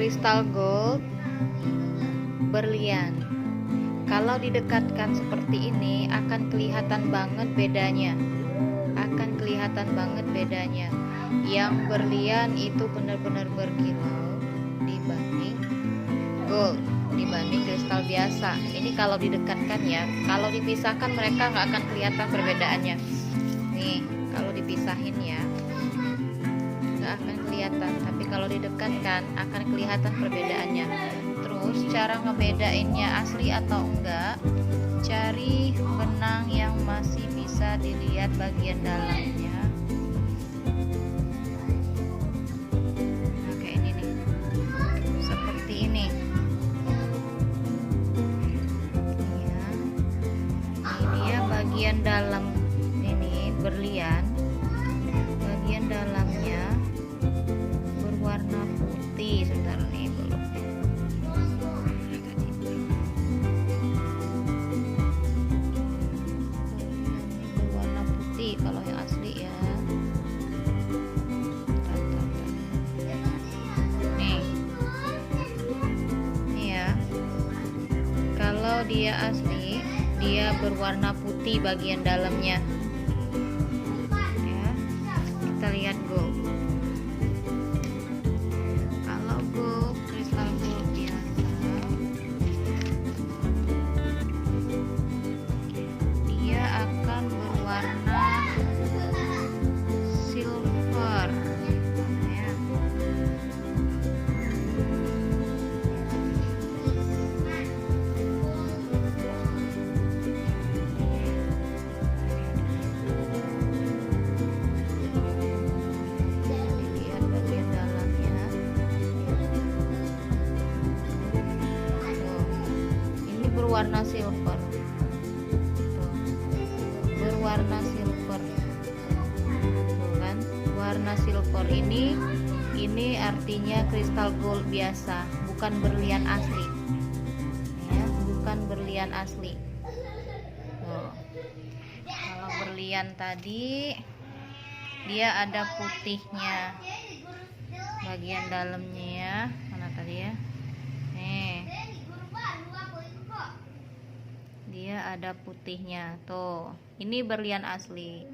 kristal gold berlian. Kalau didekatkan seperti ini akan kelihatan banget bedanya. Yang berlian itu benar-benar berkilau dibanding gold, dibanding kristal biasa. Ini kalau didekatkan ya. Kalau dipisahkan mereka nggak akan kelihatan perbedaannya. Nih, kalau dipisahin ya nggak akan kelihatan, tapi kalau didekatkan akan kelihatan perbedaannya. Terus cara ngebedainnya asli atau enggak, cari benang yang masih bisa dilihat bagian dalamnya. Nah, kayak ini nih, seperti ini ya. Ini dia bagian dalam ini berlian, bagian dalamnya berwarna putih. Sebentar nih, belum. Berwarna putih kalau yang asli ya. Nih ya, kalau dia asli dia berwarna putih bagian dalamnya ya. Kita lihat gold. Kalau gold, kristal gold biasa, dia akan berwarna silver ya. Dilihat bagian dalamnya. Tuh, ini berwarna silver. Tuh, berwarna silver. Tuh kan, warna silver ini artinya kristal gold biasa, bukan berlian asli ya, bukan berlian asli. Tuh. Kalau berlian tadi dia ada putihnya bagian dalamnya ya. Mana tadi ya? Nih, dia ada putihnya tuh. Ini berlian asli.